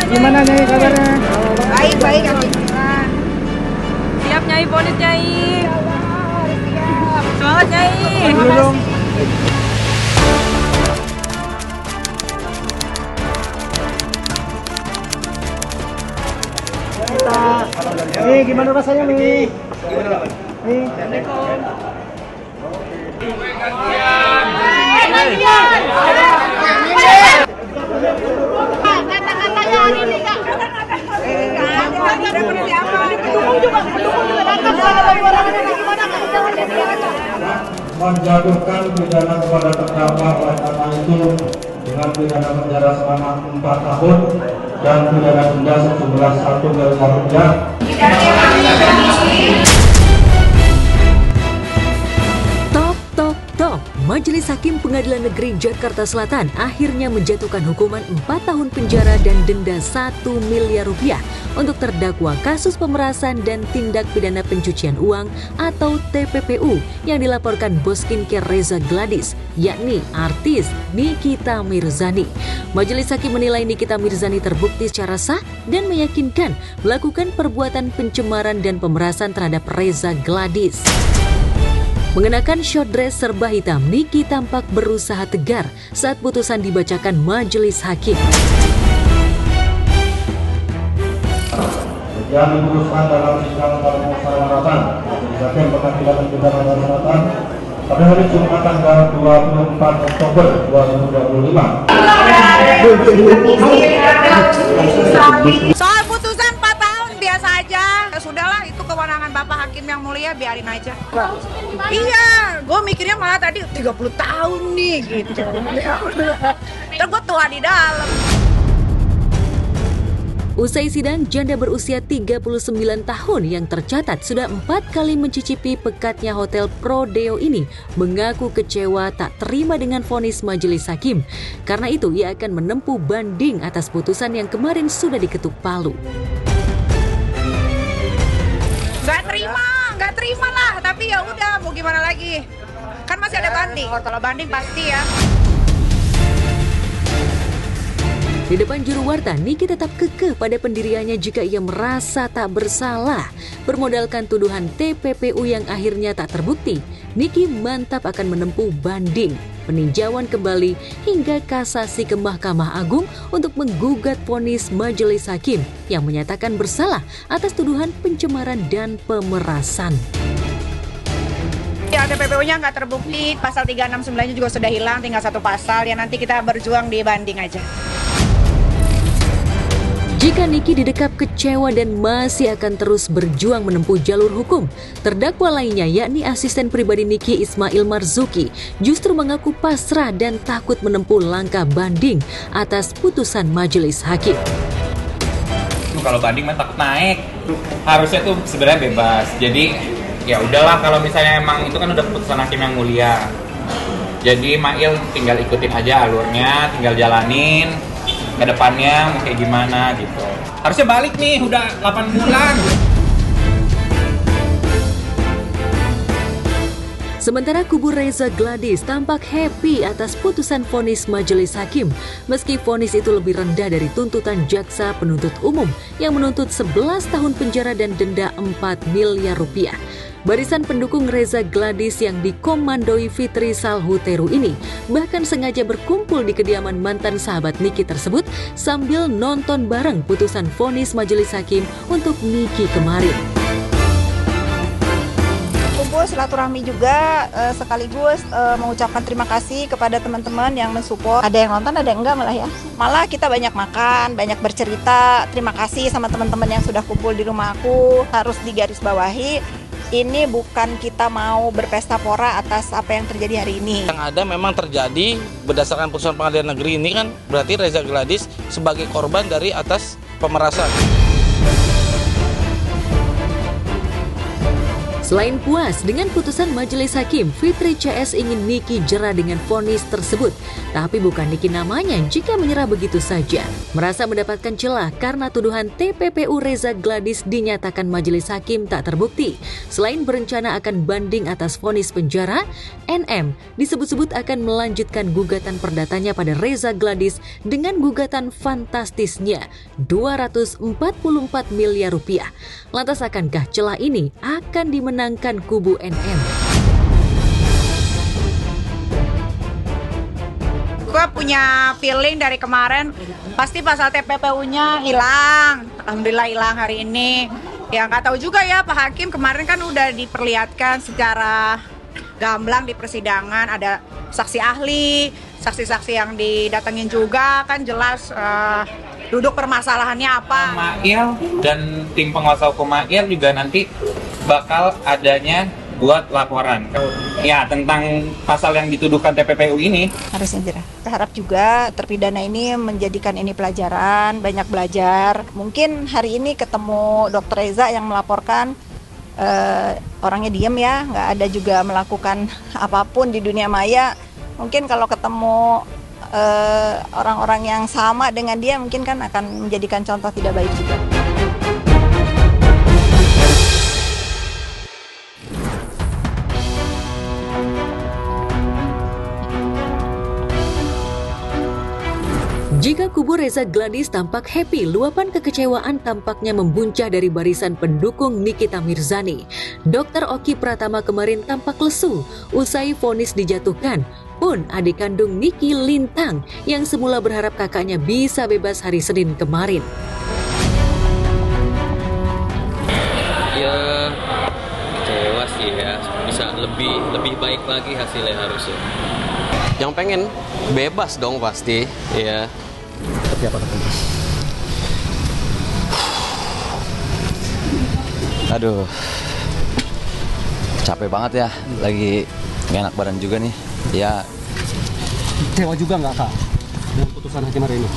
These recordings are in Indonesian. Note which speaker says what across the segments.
Speaker 1: Gimana Nyai kabarnya?
Speaker 2: Baik, alhamdulillah.
Speaker 3: Siap Nyai, vonis Nyai. Semangat Nyai.
Speaker 1: Dulu dong. Gimana rasanya Mi? Mi.
Speaker 2: Kata-katanya hari ini Kak. Pendukung juga datang gimana Kak?
Speaker 4: Menjatuhkan pidana kepada terdakwa oleh karena itu dengan pidana penjara selama 4 tahun dan pidana denda sejumlah 1 miliar rupiah.
Speaker 5: Majelis Hakim Pengadilan Negeri Jakarta Selatan akhirnya menjatuhkan hukuman 4 tahun penjara dan denda 1 miliar rupiah untuk terdakwa kasus pemerasan dan tindak pidana pencucian uang atau TPPU yang dilaporkan bos skincare Reza Gladys, yakni artis Nikita Mirzani. Majelis Hakim menilai Nikita Mirzani terbukti secara sah dan meyakinkan melakukan perbuatan pencemaran dan pemerasan terhadap Reza Gladys. Mengenakan short dress serba hitam, Niki tampak berusaha tegar saat putusan dibacakan majelis hakim.
Speaker 4: Yang diputuskan dalam sidang permusyawaratan Majelis Hakim Pengadilan Negeri Jakarta Selatan pada hari Jumat tanggal 24 Oktober 2025.
Speaker 2: Soal putusan 4 tahun biasa aja. Sudahlah, itu kewenangan Bapak Hakim yang mulia, biarin aja. Iya, gue mikirnya malah tadi 30 tahun nih gitu. Terus gue tua di dalam.
Speaker 5: Usai sidang, janda berusia 39 tahun yang tercatat sudah 4 kali mencicipi pekatnya hotel Prodeo ini mengaku kecewa tak terima dengan vonis majelis hakim. Karena itu, ia akan menempuh banding atas putusan yang kemarin sudah diketuk palu.
Speaker 2: Gak terima lah, tapi ya udah mau gimana lagi. Kan masih ada banding. Kalau banding pasti ya.
Speaker 5: Di depan juru warta, Niki tetap kekeh pada pendiriannya jika ia merasa tak bersalah. Bermodalkan tuduhan TPPU yang akhirnya tak terbukti, Niki mantap akan menempuh banding, peninjauan kembali hingga kasasi ke Mahkamah Agung untuk menggugat vonis majelis hakim yang menyatakan bersalah atas tuduhan pencemaran dan pemerasan.
Speaker 2: Ya, TPPU-nya nggak terbukti, pasal 369-nya juga sudah hilang, tinggal 1 pasal. Ya nanti kita berjuang di banding aja.
Speaker 5: Jika Niki didekap kecewa dan masih akan terus berjuang menempuh jalur hukum, terdakwa lainnya yakni asisten pribadi Niki Ismail Marzuki justru mengaku pasrah dan takut menempuh langkah banding atas putusan majelis hakim.
Speaker 6: Kalau banding mah takut naik, harusnya tuh sebenarnya bebas. Jadi ya udahlah, kalau misalnya emang itu kan udah putusan hakim yang mulia. Jadi Mail tinggal ikutin aja alurnya, tinggal jalanin ke depannya mau kayak gimana gitu. Harusnya balik nih, udah 8 bulan.
Speaker 5: Sementara kubu Reza Gladys tampak happy atas putusan vonis majelis hakim, meski vonis itu lebih rendah dari tuntutan jaksa penuntut umum yang menuntut 11 tahun penjara dan denda 4 miliar rupiah. Barisan pendukung Reza Gladys yang dikomandoi Fitri Salhuteru ini bahkan sengaja berkumpul di kediaman mantan sahabat Niki tersebut sambil nonton bareng putusan vonis majelis hakim untuk Niki kemarin.
Speaker 2: Kumpul silaturahmi juga, sekaligus mengucapkan terima kasih kepada teman-teman yang mensupport. Ada yang nonton, ada yang enggak malah ya. Malah kita banyak makan, banyak bercerita. Terima kasih sama teman-teman yang sudah kumpul di rumah aku. Harus digarisbawahi, ini bukan kita mau berpesta pora atas apa yang terjadi hari ini.
Speaker 7: Yang ada memang terjadi berdasarkan putusan pengadilan negeri ini kan berarti Reza Gladys sebagai korban dari atas pemerasan.
Speaker 5: Selain puas dengan putusan majelis hakim, Fitri CS ingin Niki jera dengan vonis tersebut. Tapi bukan Niki namanya jika menyerah begitu saja. Merasa mendapatkan celah karena tuduhan TPPU Reza Gladys dinyatakan majelis hakim tak terbukti. Selain berencana akan banding atas vonis penjara, NM disebut-sebut akan melanjutkan gugatan perdatanya pada Reza Gladys dengan gugatan fantastisnya 244 miliar rupiah. Lantas akankah celah ini akan dimenangkan kubu NM?
Speaker 2: Gue punya feeling dari kemarin pasti pasal TPPU-nya hilang. Alhamdulillah hilang hari ini. Ya nggak tahu juga ya, Pak Hakim kemarin kan udah diperlihatkan secara gamblang di persidangan, ada saksi ahli, saksi-saksi yang didatengin juga kan jelas duduk permasalahannya apa.
Speaker 6: Mail dan tim penguasa hukum Mail juga nanti bakal adanya buat laporan ya tentang pasal yang dituduhkan TPPU ini.
Speaker 2: Harusnya jerah. Berharap juga terpidana ini menjadikan ini pelajaran, banyak belajar. Mungkin hari ini ketemu Dr. Reza yang melaporkan, orangnya diem ya, nggak ada juga melakukan apapun di dunia maya. Mungkin kalau ketemu orang-orang yang sama dengan dia, mungkin kan akan menjadikan contoh tidak baik juga.
Speaker 5: Jika kubu Reza Gladys tampak happy, luapan kekecewaan tampaknya membuncah dari barisan pendukung Nikita Mirzani. Dr. Oki Pratama kemarin tampak lesu usai vonis dijatuhkan. Pun adik kandung Niki Lintang yang semula berharap kakaknya bisa bebas hari Senin kemarin.
Speaker 8: Ya kecewa sih ya, bisa lebih baik lagi hasilnya harusnya. Yang pengen bebas dong pasti, ya.
Speaker 9: Seperti apa katanya?
Speaker 10: Aduh, capek banget ya, lagi gak enak badan juga nih. Ya,
Speaker 9: kecewa juga nggak Kak dengan putusan hakim hari ini?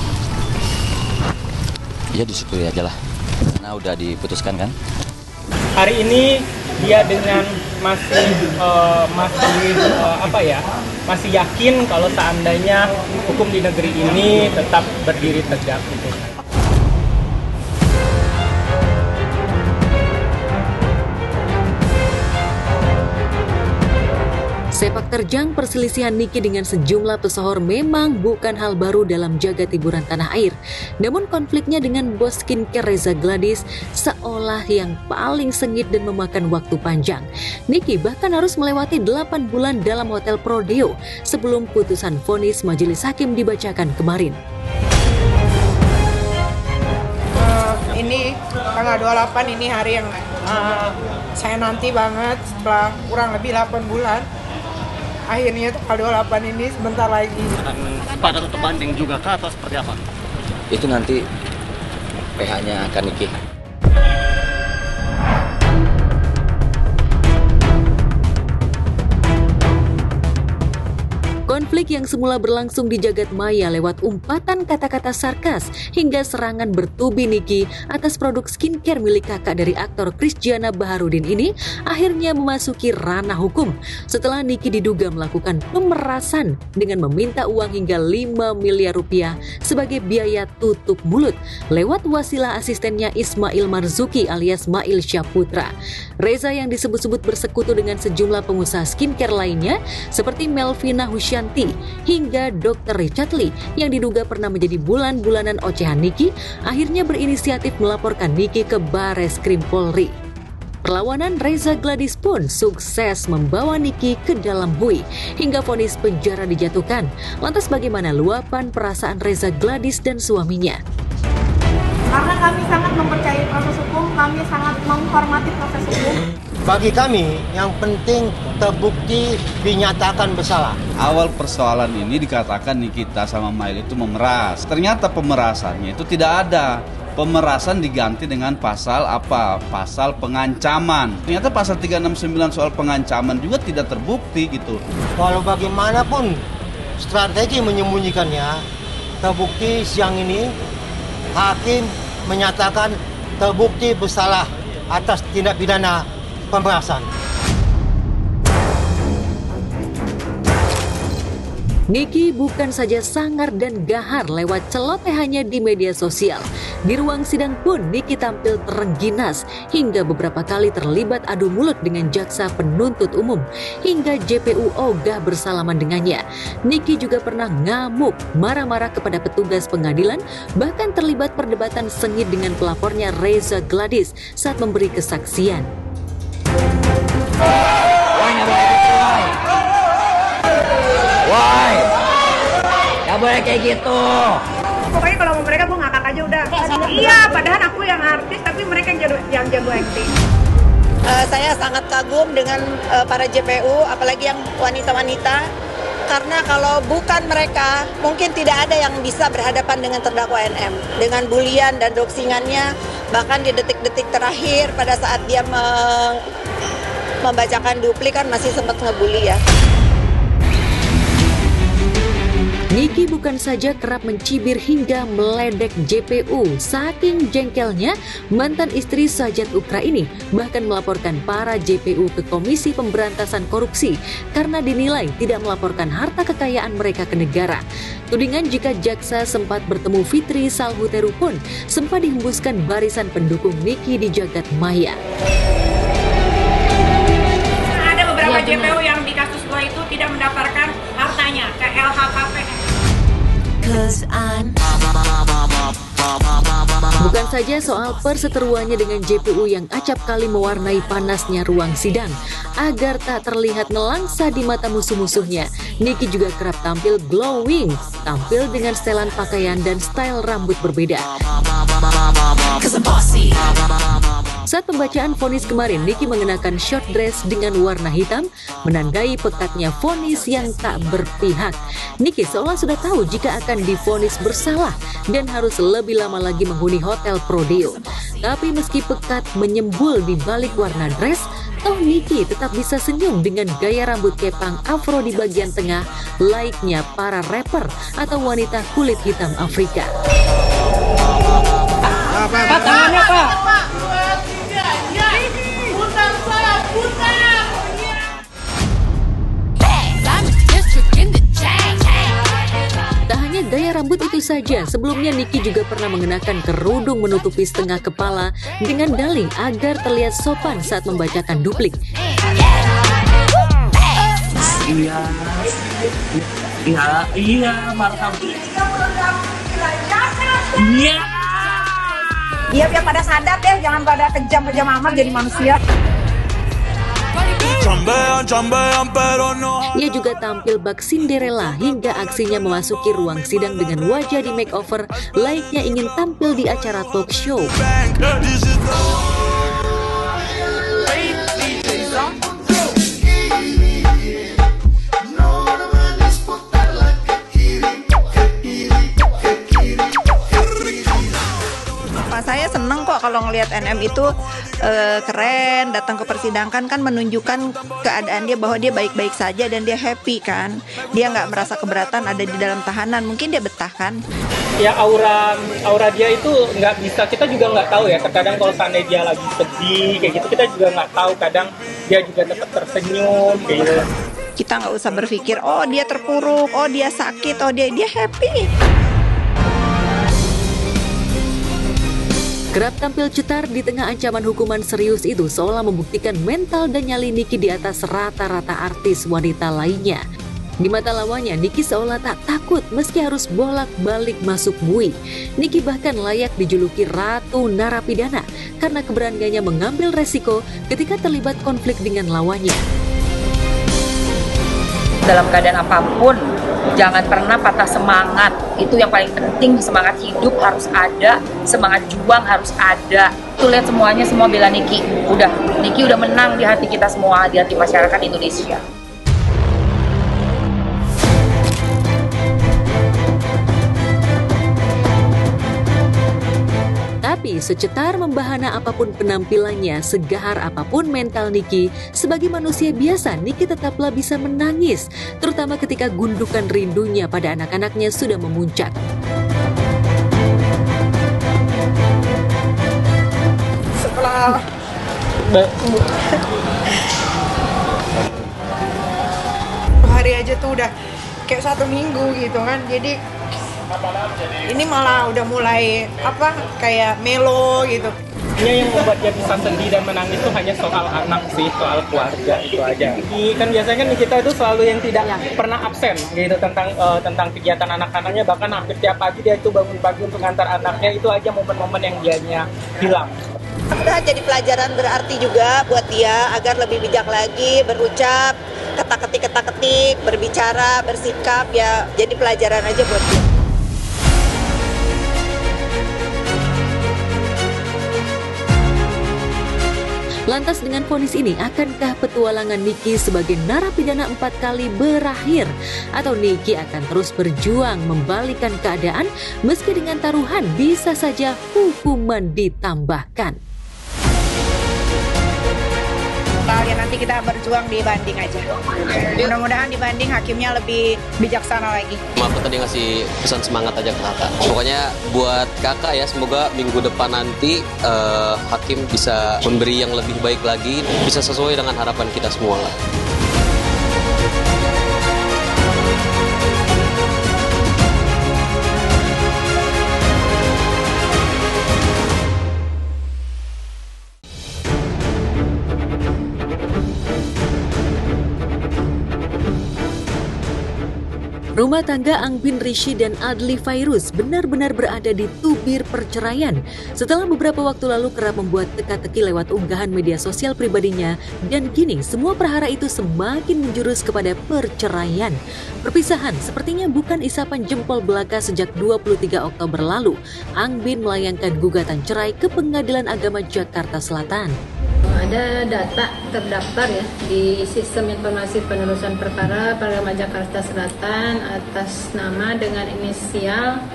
Speaker 10: ya disyukuri aja lah, karena udah diputuskan kan.
Speaker 11: Hari ini dia dengan masih yakin kalau seandainya hukum di negeri ini tetap berdiri tegak gitu.
Speaker 5: Sepak terjang perselisihan Niki dengan sejumlah pesohor memang bukan hal baru dalam jagat hiburan tanah air. Namun konfliknya dengan bos skincare Reza Gladys seolah yang paling sengit dan memakan waktu panjang. Niki bahkan harus melewati 8 bulan dalam hotel Prodeo sebelum putusan vonis majelis hakim dibacakan kemarin.
Speaker 12: Ini tanggal 28 ini hari yang saya nanti banget setelah kurang lebih 8 bulan. Akhirnya tanggal 28 ini sebentar lagi.
Speaker 9: Pada tetap banding juga kah atau seperti apa?
Speaker 10: Itu nanti PH-nya akan Niki.
Speaker 5: Konflik yang semula berlangsung di jagat maya lewat umpatan kata-kata sarkas hingga serangan bertubi Niki atas produk skincare milik kakak dari aktor Krisdiana Baharudin ini akhirnya memasuki ranah hukum setelah Niki diduga melakukan pemerasan dengan meminta uang hingga 5 miliar rupiah sebagai biaya tutup mulut lewat wasilah asistennya Ismail Marzuki alias Mail Syaputra. Reza yang disebut-sebut bersekutu dengan sejumlah pengusaha skincare lainnya seperti Melvina Husyanti hingga Dr. Richard Lee yang diduga pernah menjadi bulan-bulanan ocehan Niki akhirnya berinisiatif melaporkan Niki ke Bareskrim Polri. Perlawanan Reza Gladys pun sukses membawa Niki ke dalam bui hingga vonis penjara dijatuhkan. Lantas bagaimana luapan perasaan Reza Gladys dan suaminya?
Speaker 13: Karena kami sangat mempercayai proses hukum, kami sangat menghormati proses hukum.
Speaker 1: Bagi kami, yang penting terbukti dinyatakan bersalah.
Speaker 14: Awal persoalan ini dikatakan Nikita sama Mail itu memeras. Ternyata pemerasannya itu tidak ada. Pemerasan diganti dengan pasal apa? Pasal pengancaman. Ternyata pasal 369 soal pengancaman juga tidak terbukti gitu.
Speaker 1: Walau bagaimanapun strategi menyembunyikannya, terbukti siang ini hakim menyatakan terbukti bersalah atas tindak pidana pemerasan.
Speaker 5: Niki bukan saja sangar dan gahar lewat celotehannya di media sosial. Di ruang sidang pun Niki tampil terengginas hingga beberapa kali terlibat adu mulut dengan jaksa penuntut umum hingga JPU ogah bersalaman dengannya. Niki juga pernah ngamuk, marah-marah kepada petugas pengadilan, bahkan terlibat perdebatan sengit dengan pelapornya Reza Gladys saat memberi kesaksian.
Speaker 15: Woi, gak boleh kayak gitu.
Speaker 16: Pokoknya kalau mau mereka gue ngakak aja udah. Iya, padahal aku yang artis tapi mereka yang jago acting.
Speaker 2: Saya sangat kagum dengan para JPU, apalagi yang wanita-wanita. Karena kalau bukan mereka, mungkin tidak ada yang bisa berhadapan dengan terdakwa NM. Dengan bulian dan doxingannya, bahkan di detik-detik terakhir pada saat dia membacakan duplik kan masih sempat ngebully ya.
Speaker 5: Niki bukan saja kerap mencibir hingga meledek JPU. Saking jengkelnya, mantan istri Sajat Ukra ini bahkan melaporkan para JPU ke Komisi Pemberantasan Korupsi karena dinilai tidak melaporkan harta kekayaan mereka ke negara. Tudingan jika jaksa sempat bertemu Fitri Salhuteru pun sempat dihembuskan barisan pendukung Niki di jagat maya.
Speaker 16: Ada beberapa JPU yang di kasus gua itu tidak mendaftarkan hartanya ke LHKPN.
Speaker 5: Bukan saja soal perseteruannya dengan JPU yang acap kali mewarnai panasnya ruang sidang. Agar tak terlihat nelangsa di mata musuh-musuhnya, Niki juga kerap tampil glowing, tampil dengan setelan pakaian dan style rambut berbeda. Saat pembacaan vonis kemarin, Niki mengenakan short dress dengan warna hitam, menandai pekatnya vonis yang tak berpihak. Niki seolah sudah tahu jika akan divonis bersalah dan harus lebih lama lagi menghuni hotel Prodeo. Tapi meski pekat menyembul di balik warna dress, toh Niki tetap bisa senyum dengan gaya rambut kepang afro di bagian tengah, layaknya para rapper atau wanita kulit hitam Afrika.
Speaker 15: Pak, tangannya Pak.
Speaker 5: Tak hanya gaya rambut itu saja, sebelumnya Niki juga pernah mengenakan kerudung menutupi setengah kepala dengan dalih agar terlihat sopan saat membacakan duplik.
Speaker 15: Iya, mantap. Iya.
Speaker 16: Iya, biar pada sadar deh, jangan pada kejam-kejam amat jadi manusia.
Speaker 5: Ia juga tampil bak Cinderella hingga aksinya memasuki ruang sidang dengan wajah di makeover layaknya ingin tampil di acara talk show.
Speaker 2: Saya seneng kok kalau ngelihat NM itu keren, datang ke persidangan kan menunjukkan keadaan dia bahwa dia baik-baik saja dan dia happy kan. Dia nggak merasa keberatan ada di dalam tahanan, mungkin dia betah kan.
Speaker 11: Ya aura dia itu nggak bisa, kita juga nggak tahu ya. Terkadang kalau seandainya dia lagi sedih kayak gitu, kita juga nggak tahu. Kadang dia juga tetap tersenyum kayak gitu.
Speaker 2: Kita nggak usah berpikir, oh dia terpuruk, oh dia sakit, oh dia happy.
Speaker 5: Kerap tampil cetar di tengah ancaman hukuman serius itu seolah membuktikan mental dan nyali Niki di atas rata-rata artis wanita lainnya. Di mata lawannya, Niki seolah tak takut meski harus bolak-balik masuk bui. Niki bahkan layak dijuluki Ratu Narapidana karena keberaniannya mengambil resiko ketika terlibat konflik dengan lawannya.
Speaker 17: Dalam keadaan apapun, jangan pernah patah semangat. Itu yang paling penting, semangat hidup harus ada, semangat juang harus ada. Tuh lihat semuanya, semua bela Niki. Niki udah menang di hati kita semua, di hati masyarakat Indonesia.
Speaker 5: Tapi secetar membahana apapun penampilannya, segahar apapun mental Niki, sebagai manusia biasa Niki tetaplah bisa menangis, terutama ketika gundukan rindunya pada anak-anaknya sudah memuncak.
Speaker 12: Setelah hari aja tuh udah kayak 1 minggu gitu kan. Jadi ini malah udah mulai kayak melo gitu.
Speaker 11: Hanya yang membuat dia bisa sedih dan menangis itu hanya soal anak sih, soal keluarga itu aja. Kan biasanya kan kita itu selalu yang tidak pernah absen gitu tentang kegiatan anak-anaknya, bahkan hampir tiap pagi dia itu bangun pagi untuk ngantar anaknya. Itu aja momen-momen yang dianya hilang.
Speaker 2: Udah jadi pelajaran berarti juga buat dia agar lebih bijak lagi berucap, kata-ketik, berbicara, bersikap, ya jadi pelajaran aja buat dia.
Speaker 5: Lantas dengan vonis ini, akankah petualangan Niki sebagai narapidana 4 kali berakhir? Atau Niki akan terus berjuang membalikan keadaan meski dengan taruhan bisa saja hukuman ditambahkan?
Speaker 16: Ya nanti kita berjuang di banding aja. Mudah-mudahan di banding hakimnya lebih bijaksana lagi.
Speaker 8: Aku tadi ngasih pesan semangat aja ke kakak. Pokoknya buat kakak ya, semoga minggu depan nanti hakim bisa memberi yang lebih baik lagi, bisa sesuai dengan harapan kita semua lah.
Speaker 5: Rumah tangga Angbin Rishi dan Adli Fairuz benar-benar berada di tubir perceraian setelah beberapa waktu lalu kerap membuat teka-teki lewat unggahan media sosial pribadinya, dan kini semua perhara itu semakin menjurus kepada perceraian. Perpisahan sepertinya bukan isapan jempol belaka sejak 23 Oktober lalu. Angbin melayangkan gugatan cerai ke Pengadilan Agama Jakarta Selatan.
Speaker 18: Ada data terdaftar ya di Sistem Informasi Penerusan Perkara Agama Jakarta Selatan atas nama dengan inisial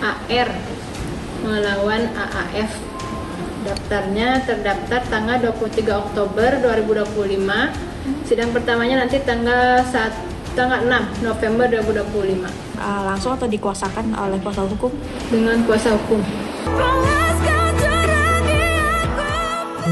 Speaker 18: AR melawan AAF. Daftarnya terdaftar tanggal 23 Oktober 2025. Sidang pertamanya nanti tanggal 6 November 2025.
Speaker 13: Langsung atau dikuasakan oleh kuasa hukum?
Speaker 18: Dengan kuasa hukum.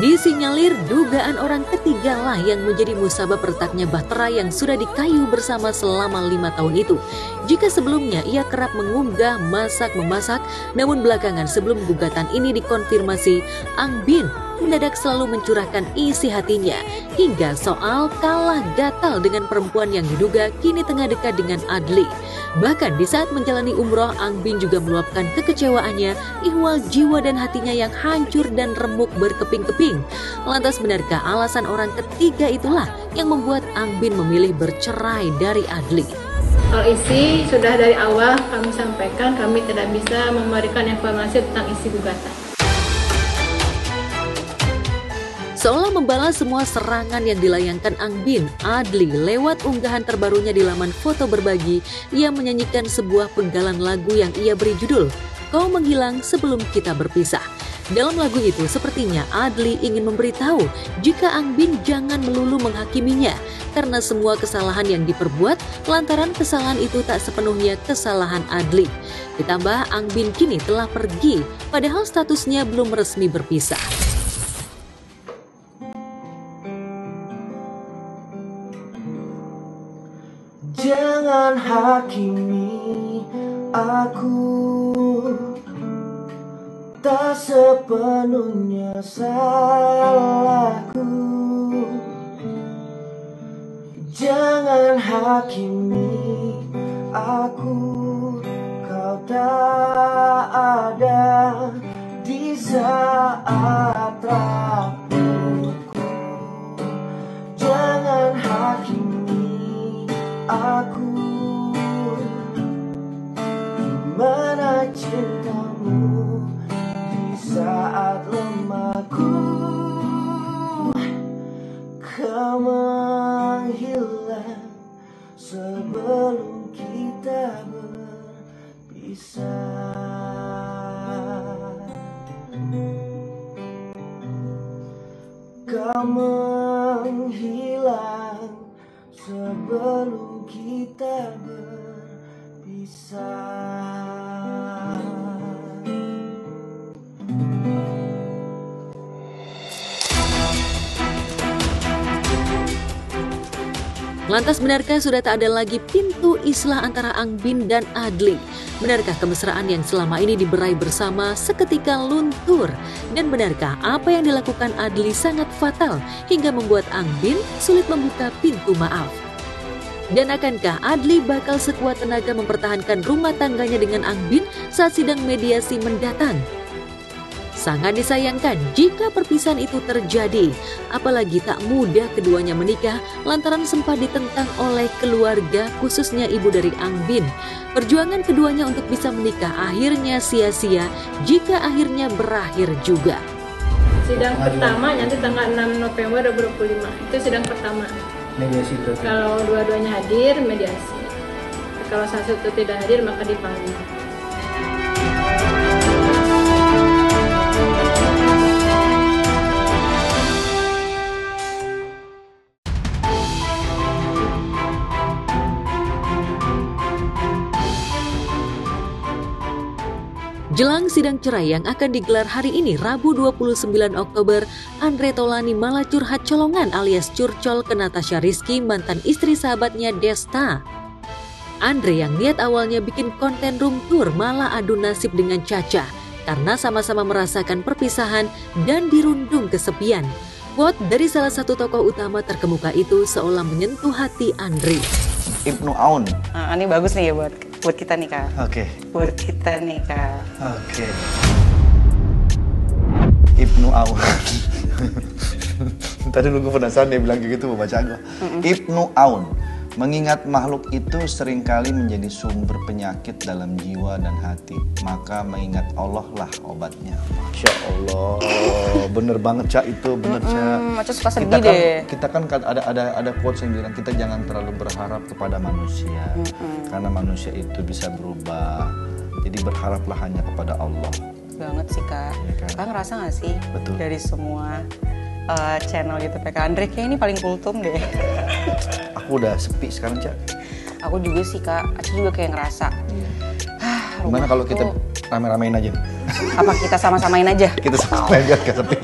Speaker 5: Disinyalir dugaan orang ketiga lah yang menjadi musabab retaknya bahtera yang sudah dikayu bersama selama 5 tahun itu. Jika sebelumnya ia kerap mengunggah masak-memasak, namun belakangan sebelum gugatan ini dikonfirmasi, Angbin mendadak selalu mencurahkan isi hatinya hingga soal kalah gatal dengan perempuan yang diduga kini tengah dekat dengan Adli. Bahkan di saat menjalani umroh, Angbin juga meluapkan kekecewaannya ihwal jiwa dan hatinya yang hancur dan remuk berkeping-keping. Lantas benarkah alasan orang ketiga itulah yang membuat Angbin memilih bercerai dari Adli?
Speaker 18: Soal isi sudah dari awal kami sampaikan, kami tidak bisa memberikan informasi tentang isi gugatan.
Speaker 5: Seolah membalas semua serangan yang dilayangkan Angbin, Adli lewat unggahan terbarunya di laman foto berbagi, ia menyanyikan sebuah penggalan lagu yang ia beri judul Kau Menghilang Sebelum Kita Berpisah. Dalam lagu itu sepertinya Adli ingin memberitahu jika Angbin jangan melulu menghakiminya karena semua kesalahan yang diperbuat lantaran kesalahan itu tak sepenuhnya kesalahan Adli. Ditambah Angbin kini telah pergi padahal statusnya belum resmi berpisah.
Speaker 19: Jangan hakimi aku, tak sepenuhnya salahku. Jangan hakimi aku, kau tak ada di saat rapuhku. Jangan hakimi aku, dimana cintamu di saat lemahku. Kau menghilang sebelum kita berpisah. Kau menghilang sebelum kita berpisah.
Speaker 5: Lantas benarkah sudah tak ada lagi pintu islah antara Angbin dan Adli? Benarkah kemesraan yang selama ini diberai bersama seketika luntur? Dan benarkah apa yang dilakukan Adli sangat fatal hingga membuat Angbin sulit membuka pintu maaf? Dan akankah Adli bakal sekuat tenaga mempertahankan rumah tangganya dengan Angbin saat sidang mediasi mendatang? Sangat disayangkan jika perpisahan itu terjadi, apalagi tak mudah keduanya menikah lantaran sempat ditentang oleh keluarga khususnya ibu dari Angbin. Perjuangan keduanya untuk bisa menikah akhirnya sia-sia jika akhirnya berakhir juga.
Speaker 18: Sidang pertama nanti tanggal 6 November 2025, itu sidang pertama.
Speaker 20: Mediasi itu.
Speaker 18: Kalau dua-duanya hadir, mediasi. Kalau satu tidak hadir, maka dipanggil.
Speaker 5: Jelang sidang cerai yang akan digelar hari ini, Rabu 29 Oktober, Andre Taulani malah curhat colongan alias curcol ke Natasha Rizky, mantan istri sahabatnya Desta. Andre yang niat awalnya bikin konten room tour malah adu nasib dengan Caca karena sama-sama merasakan perpisahan dan dirundung kesepian. Quote dari salah satu tokoh utama terkemuka itu seolah menyentuh hati Andre.
Speaker 21: Ibnu Aun.
Speaker 22: Ini bagus nih ya buat kita nih Kak.
Speaker 21: Oke.
Speaker 22: Buat kita nih Kak.
Speaker 21: Oke. Ibnu Aun. Tadi lu gue penasaran dia bilang kayak gitu mau baca gue. Ibnu Aun. Mengingat makhluk itu seringkali menjadi sumber penyakit dalam jiwa dan hati, maka mengingat Allah lah obatnya. Masya Allah, bener banget Cak itu, bener Cak.
Speaker 22: Macam suka sedih deh.
Speaker 21: Kita kan ada quotes yang bilang kita jangan terlalu berharap kepada manusia, karena manusia itu bisa berubah. Jadi berharaplah hanya kepada Allah.
Speaker 22: Banget sih Kak.
Speaker 21: Ya kan?
Speaker 22: Kak ngerasa nggak sih?
Speaker 21: Betul.
Speaker 22: Dari semua channel YouTube Kak Andre kayak ini paling kultum deh.
Speaker 21: Aku udah sepi sekarang Cak.
Speaker 22: Aku juga sih Kak, aku juga kayak ngerasa.
Speaker 21: Gimana kalau kita rame-ramein aja?
Speaker 22: Apa kita sama-samain aja?
Speaker 21: Kita sama-samain biar gak sepi.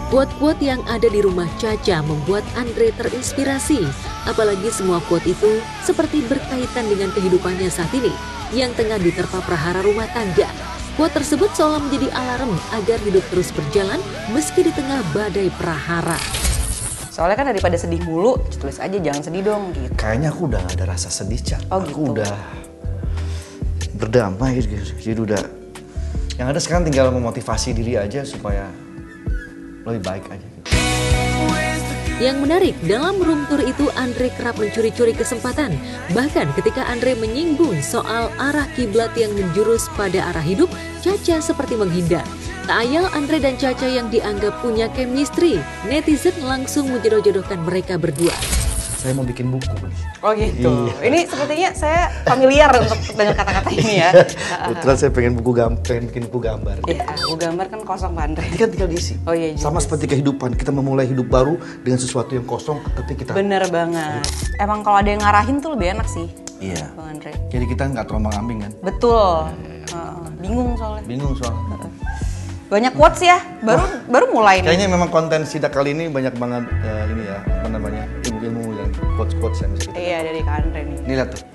Speaker 5: Quote-quote yang ada di rumah Caca membuat Andre terinspirasi. Apalagi semua quote itu seperti berkaitan dengan kehidupannya saat ini yang tengah diterpa prahara rumah tangga. Quote tersebut seolah menjadi alarm agar hidup terus berjalan meski di tengah badai prahara.
Speaker 22: Soalnya kan daripada sedih mulu, tulis aja jangan sedih dong gitu.
Speaker 21: Kayaknya aku udah gak ada rasa sedih Cak.
Speaker 22: Oh,
Speaker 21: aku
Speaker 22: gitu.
Speaker 21: udah berdamai gitu. Jadi udah yang ada sekarang tinggal memotivasi diri aja supaya lebih baik aja gitu.
Speaker 5: Yang menarik, dalam room tour itu Andre kerap mencuri-curi kesempatan. Bahkan ketika Andre menyinggung soal arah kiblat yang menjurus pada arah hidup, Caca seperti menghindar. Tak ayal Andre dan Caca yang dianggap punya chemistry, netizen langsung menjodoh-jodohkan mereka berdua.
Speaker 21: Saya mau bikin buku.
Speaker 22: Oh gitu.
Speaker 21: Iya.
Speaker 22: Ini sepertinya saya familiar untuk dengan kata-kata ini ya.
Speaker 21: Kebetulan saya pengen bikin buku gambar.
Speaker 22: Iya, buku gambar kan kosong Pak Andre.
Speaker 21: Ini kan tinggal diisi.
Speaker 22: Oh iya juga.
Speaker 21: Sama seperti kehidupan, kita memulai hidup baru dengan sesuatu yang kosong, tapi kita...
Speaker 22: Bener banget. Emang kalau ada yang ngarahin tuh lebih enak sih.
Speaker 21: Iya.
Speaker 22: Bang Andre.
Speaker 21: Jadi kita nggak terombang-ambing kan?
Speaker 22: Betul. Bingung soalnya.
Speaker 21: Bingung soalnya.
Speaker 22: Banyak quotes ya, baru mulai nih.
Speaker 21: Kayaknya memang konten sidak kali ini banyak banget ini ya, apa namanya, ilmu-ilmu dan quotes-quotes yang bisa kita.
Speaker 22: Iya, dari Kak Andre nih.
Speaker 21: Ini lihat tuh.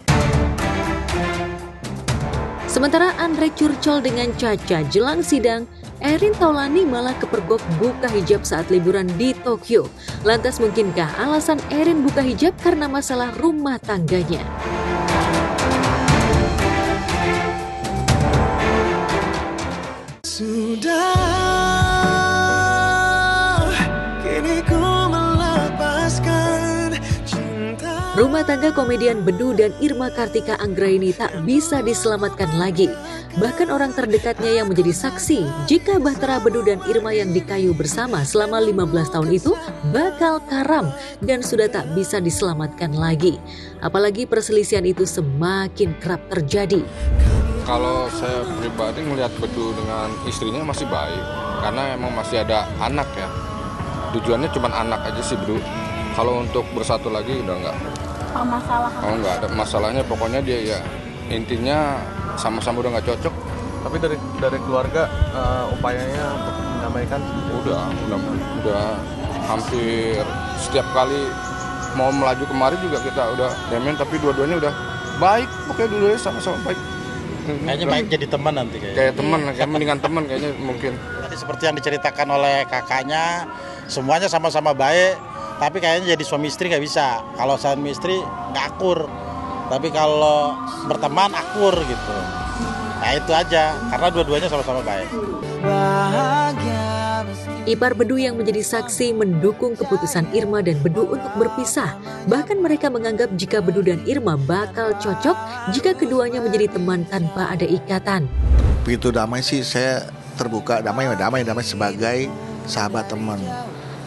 Speaker 5: Sementara Andre curcol dengan Caca jelang sidang, Erin Taulani malah kepergok buka hijab saat liburan di Tokyo. Lantas mungkinkah alasan Erin buka hijab karena masalah rumah tangganya?
Speaker 19: Sudah, kini ku melepaskan cinta.
Speaker 5: Rumah tangga komedian Bedu dan Irma Kartika Anggraini tak bisa diselamatkan lagi. Bahkan orang terdekatnya yang menjadi saksi jika bahtera Bedu dan Irma yang dikayu bersama selama 15 tahun itu bakal karam dan sudah tak bisa diselamatkan lagi. Apalagi perselisihan itu semakin kerap terjadi.
Speaker 7: Kalau saya pribadi melihat Bedu dengan istrinya masih baik, karena emang masih ada anak ya. Tujuannya cuma anak aja sih Bedu. Kalau untuk bersatu lagi udah enggak.
Speaker 13: Oh, masalah.
Speaker 7: Oh enggak ada masalahnya, pokoknya dia ya intinya sama-sama udah nggak cocok.
Speaker 21: Tapi dari keluarga upayanya untuk menyampaikan
Speaker 7: udah hampir setiap kali mau melaju kemari juga kita udah remen, tapi dua-duanya udah baik, pokoknya dua-duanya sama-sama baik.
Speaker 3: Kayaknya baik jadi teman nanti kayaknya.
Speaker 7: Kayak teman, kayak mendingan teman kayaknya mungkin.
Speaker 3: Tadi seperti yang diceritakan oleh kakaknya, semuanya sama-sama baik, tapi kayaknya jadi suami istri nggak bisa. Kalau suami istri nggak akur, tapi kalau berteman akur gitu. Nah itu aja, karena dua-duanya sama-sama baik.
Speaker 5: Ipar Bedu yang menjadi saksi mendukung keputusan Irma dan Bedu untuk berpisah. Bahkan mereka menganggap jika Bedu dan Irma bakal cocok jika keduanya menjadi teman tanpa ada ikatan.
Speaker 20: Begitu damai sih saya terbuka, damai sebagai sahabat teman.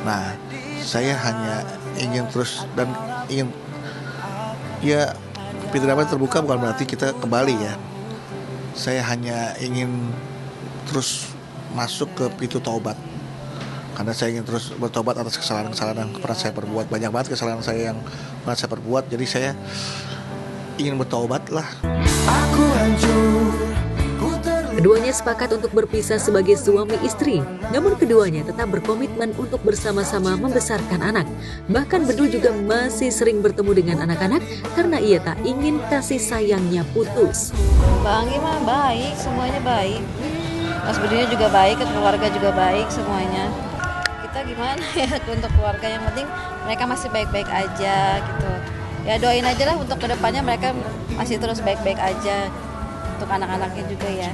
Speaker 20: Nah, saya hanya ingin terus dan ingin ya pintu damai terbuka bukan berarti kita kembali ya. Saya hanya ingin terus masuk ke pintu taubat. Karena saya ingin terus bertobat atas kesalahan-kesalahan yang pernah saya perbuat. Banyak banget kesalahan saya yang pernah saya perbuat. Jadi saya ingin bertobat lah.
Speaker 5: Keduanya sepakat untuk berpisah sebagai suami istri. Namun keduanya tetap berkomitmen untuk bersama-sama membesarkan anak. Bahkan Bedu juga masih sering bertemu dengan anak-anak karena ia tak ingin kasih sayangnya putus.
Speaker 23: Bang Ima baik, semuanya baik. Mas Bedunya juga baik, keluarga juga baik semuanya. Kita gimana ya untuk keluarga, yang penting mereka masih baik-baik aja gitu. Ya doain aja lah untuk kedepannya mereka masih terus baik-baik aja. Untuk anak-anaknya juga ya.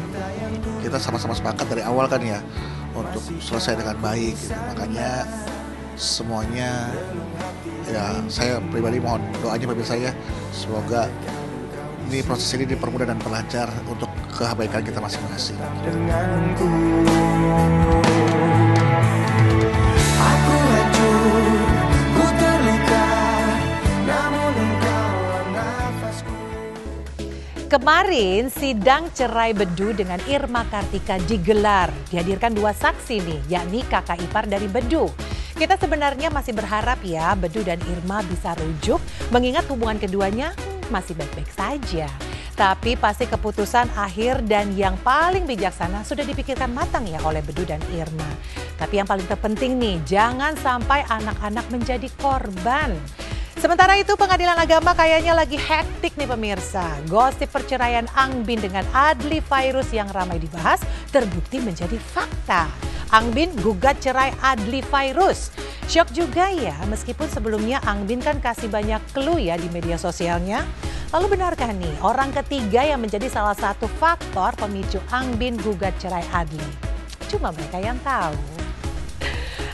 Speaker 20: Kita sama-sama sepakat dari awal kan ya untuk selesai dengan baik gitu. Makanya semuanya ya saya pribadi mohon doanya bagi saya semoga ini proses ini dipermudah dan diperlancar untuk kebaikan kita masing-masing.
Speaker 24: Kemarin sidang cerai Bedu dengan Irma Kartika digelar. Dihadirkan dua saksi nih, yakni kakak ipar dari Bedu. Kita sebenarnya masih berharap ya Bedu dan Irma bisa rujuk, mengingat hubungan keduanya masih baik-baik saja. Tapi pasti keputusan akhir dan yang paling bijaksana sudah dipikirkan matang ya oleh Bedu dan Irma. Tapi yang paling terpenting nih, jangan sampai anak-anak menjadi korban. Sementara itu Pengadilan Agama kayaknya lagi hektik nih pemirsa. Gosip perceraian Angbin dengan Adli Fairuz yang ramai dibahas terbukti menjadi fakta. Angbin gugat cerai Adli Fairuz. Syok juga ya, meskipun sebelumnya Angbin kan kasih banyak clue ya di media sosialnya. Lalu benarkah nih orang ketiga yang menjadi salah satu faktor pemicu Angbin gugat cerai Adli? Cuma mereka yang tahu.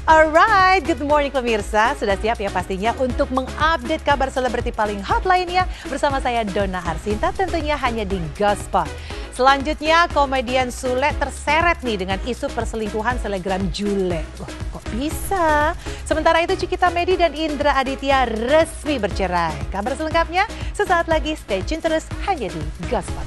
Speaker 24: Alright, good morning pemirsa. Sudah siap ya pastinya untuk mengupdate kabar selebriti paling hot lainnya bersama saya Donna Arsinta, tentunya hanya di Gospel. Selanjutnya komedian Sule terseret nih dengan isu perselingkuhan selebgram Jule. Wah, kok bisa? Sementara itu Cikita Medi dan Indra Aditya resmi bercerai. Kabar selengkapnya sesaat lagi, stay tune terus hanya di Gospel.